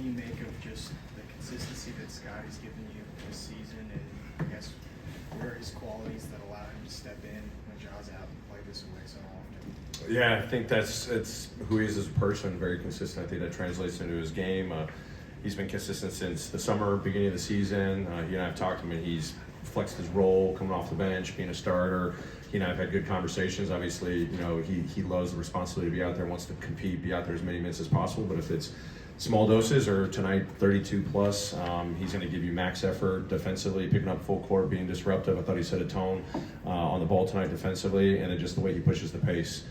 you make of just the consistency that Scotty's given you this season, and I guess where are his qualities that allow him to step in when Ja's out and play this way so often? Yeah, I think it's who he is as a person, very consistent. I think that translates into his game. He's been consistent since the summer, beginning of the season. He and I have talked to him, and he's flexed his role, coming off the bench, being a starter. He and I have had good conversations. Obviously, he loves the responsibility to be out there, wants to compete, be out there as many minutes as possible. But if it's small doses or tonight 32 plus, he's going to give you max effort defensively, picking up full court, being disruptive. I thought he set a tone on the ball tonight defensively, and then just the way he pushes the pace.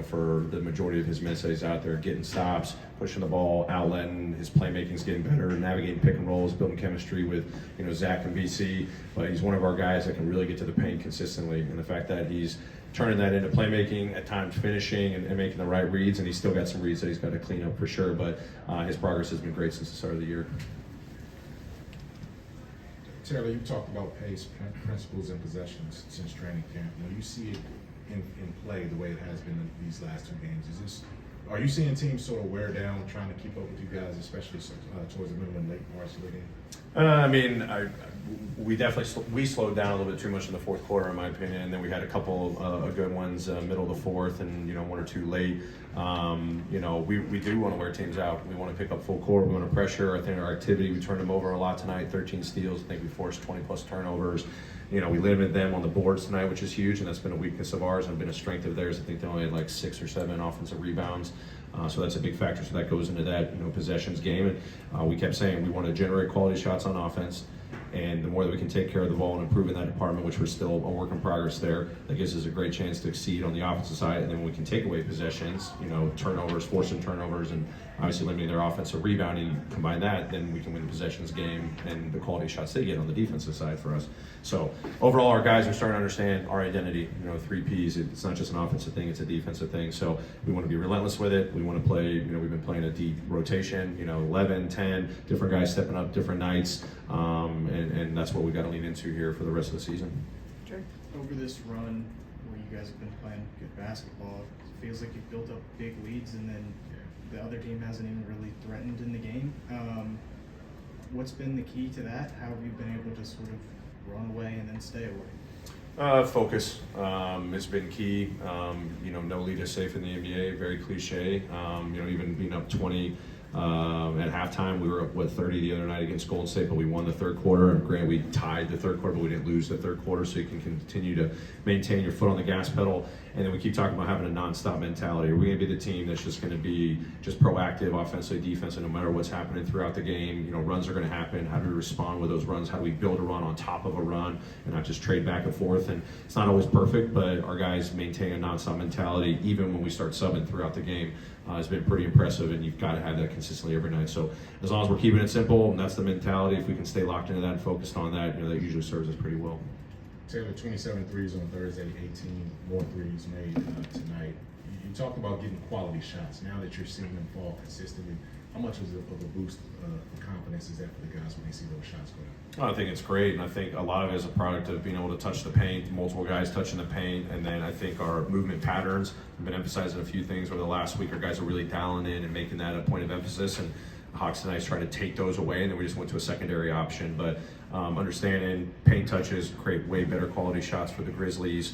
For the majority of his minutes that he's out there, getting stops, pushing the ball, outletting, his playmaking's getting better, navigating pick and rolls, building chemistry with, Zach and BC. But he's one of our guys that can really get to the paint consistently. And the fact that he's turning that into playmaking, at times finishing and making the right reads, and he's still got some reads that he's got to clean up for sure. But his progress has been great since the start of the year. Taylor, you talked about pace, principles, and possessions since training camp. You see it in play the way it has been in these last two games. Are you seeing teams sort of wear down trying to keep up with you guys, especially towards the middle and late parts of the game? We slowed down a little bit too much in the fourth quarter, in my opinion, and then we had a couple of good ones middle of the fourth, and one or two late. We do want to wear teams out. We want to pick up full court. We want to pressure. I think our activity, we turned them over a lot tonight. 13 steals. I think we forced 20 plus turnovers. We limited them on the boards tonight, which is huge, and that's been a weakness of ours and been a strength of theirs. I think they only had like 6 or 7 offensive rebounds. So that's a big factor. So that goes into that, possessions game. And we kept saying we want to generate quality shots on offense. And the more that we can take care of the ball and improve in that department, which we're still a work in progress there, that gives us a great chance to exceed on the offensive side. And then when we can take away possessions, turnovers, forcing turnovers, and obviously limiting their offensive rebounding, you combine that, then we can win the possessions game and the quality shots they get on the defensive side for us. So overall, our guys are starting to understand our identity. 3 Ps. It's not just an offensive thing; it's a defensive thing. So we want to be relentless with it. We want to play. We've been playing a deep rotation. 11, 10, different guys stepping up, different nights, and that's what we got to lean into here for the rest of the season. Over this run where you guys have been playing good basketball, it feels like you've built up big leads, and then the other team hasn't even really threatened in the game. What's been the key to that? How have you been able to sort of run away and then stay away? Focus has been key. No lead is safe in the NBA. Very cliche. Even being up 20 at halftime, we were up 30 the other night against Golden State, but we won the third quarter. And granted, we tied the third quarter, but we didn't lose the third quarter. So you can continue to maintain your foot on the gas pedal. And then we keep talking about having a nonstop mentality. Are we going to be the team that's just going to be just proactive, offensively, defensively, no matter what's happening throughout the game? Runs are going to happen. How do we respond with those runs? How do we build a run on top of a run and not just trade back and forth? And it's not always perfect, but our guys maintain a nonstop mentality even when we start subbing throughout the game. Has been pretty impressive, and you've got to have that consistently every night. So as long as we're keeping it simple, and that's the mentality, if we can stay locked into that and focused on that, that usually serves us pretty well. Taylor, 27 threes on Thursday, 18 more threes made tonight. You talked about getting quality shots. Now that you're seeing them fall consistently, how much of a boost of confidence is that for the guys when they see those shots go down? I think it's great, and I think a lot of it is a product of being able to touch the paint, multiple guys touching the paint, and then I think our movement patterns. I've been emphasizing a few things over the last week. Our guys are really dialing in and making that a point of emphasis, and Hawks tonight trying to take those away, and then we just went to a secondary option. But understanding paint touches create way better quality shots for the Grizzlies.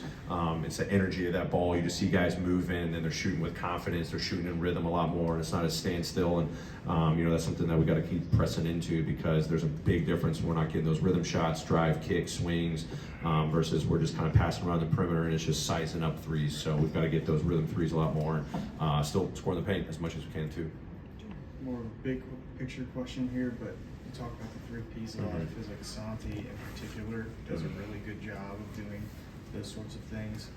It's the energy of that ball. You just see guys moving, and they're shooting with confidence. They're shooting in rhythm a lot more, and it's not a standstill. And that's something that we got to keep pressing into, because there's a big difference. We're not getting those rhythm shots, drive, kick, swings, versus we're just kind of passing around the perimeter, and it's just sizing up threes. So we've got to get those rhythm threes a lot more, and still score the paint as much as we can too. More of a big picture question here, but you talk about the 3 Ps a lot. It feels like Santi in particular does a really good job of doing those sorts of things.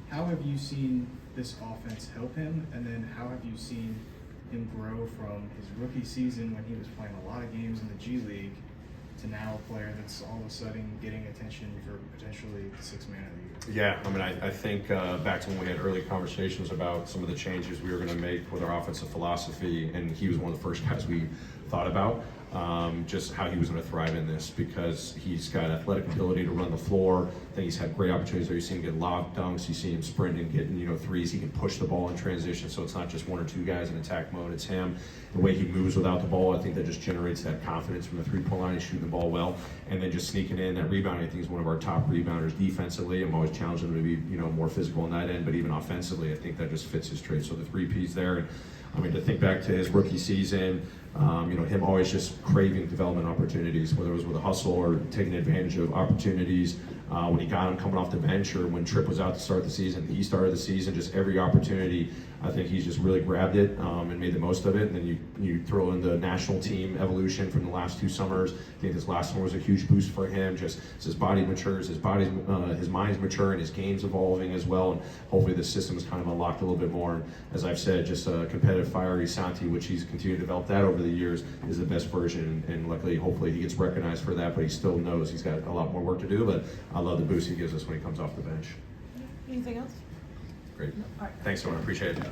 How have you seen this offense help him, and then how have you seen him grow from his rookie season when he was playing a lot of games in the G League to now a player that's all of a sudden getting attention for potentially the 6th man of the year? Yeah, I think back to when we had early conversations about some of the changes we were going to make with our offensive philosophy, and he was one of the first guys we thought about. Just how he was going to thrive in this, because he's got athletic ability to run the floor. Then he's had great opportunities there. You see him get lob dunks. You see him sprinting, getting threes. He can push the ball in transition. So it's not just one or two guys in attack mode. It's him. The way he moves without the ball, I think that just generates that confidence from the three-point line. He's shooting the ball well, and then just sneaking in that rebounding. I think he's one of our top rebounders defensively. I'm always challenging him to be more physical on that end, but even offensively, I think that just fits his trade. So the 3Ps there. And I mean, to think back to his rookie season, him always just craving development opportunities, whether it was with a hustle or taking advantage of opportunities. When he got him coming off the bench, or when Tripp was out to start the season, he started the season, just every opportunity. I think he's just really grabbed it and made the most of it. And then you throw in the national team evolution from the last 2 summers. I think this last summer was a huge boost for him. Just as his body matures, his mind's maturing, his game's evolving as well. And hopefully the system is kind of unlocked a little bit more. And as I've said, just a competitive, fiery Santi, which he's continued to develop that over the years, is the best version. And luckily, hopefully he gets recognized for that, but he still knows he's got a lot more work to do. But I love the boost he gives us when he comes off the bench. Anything else? Great. All right. Thanks, everyone. Appreciate it.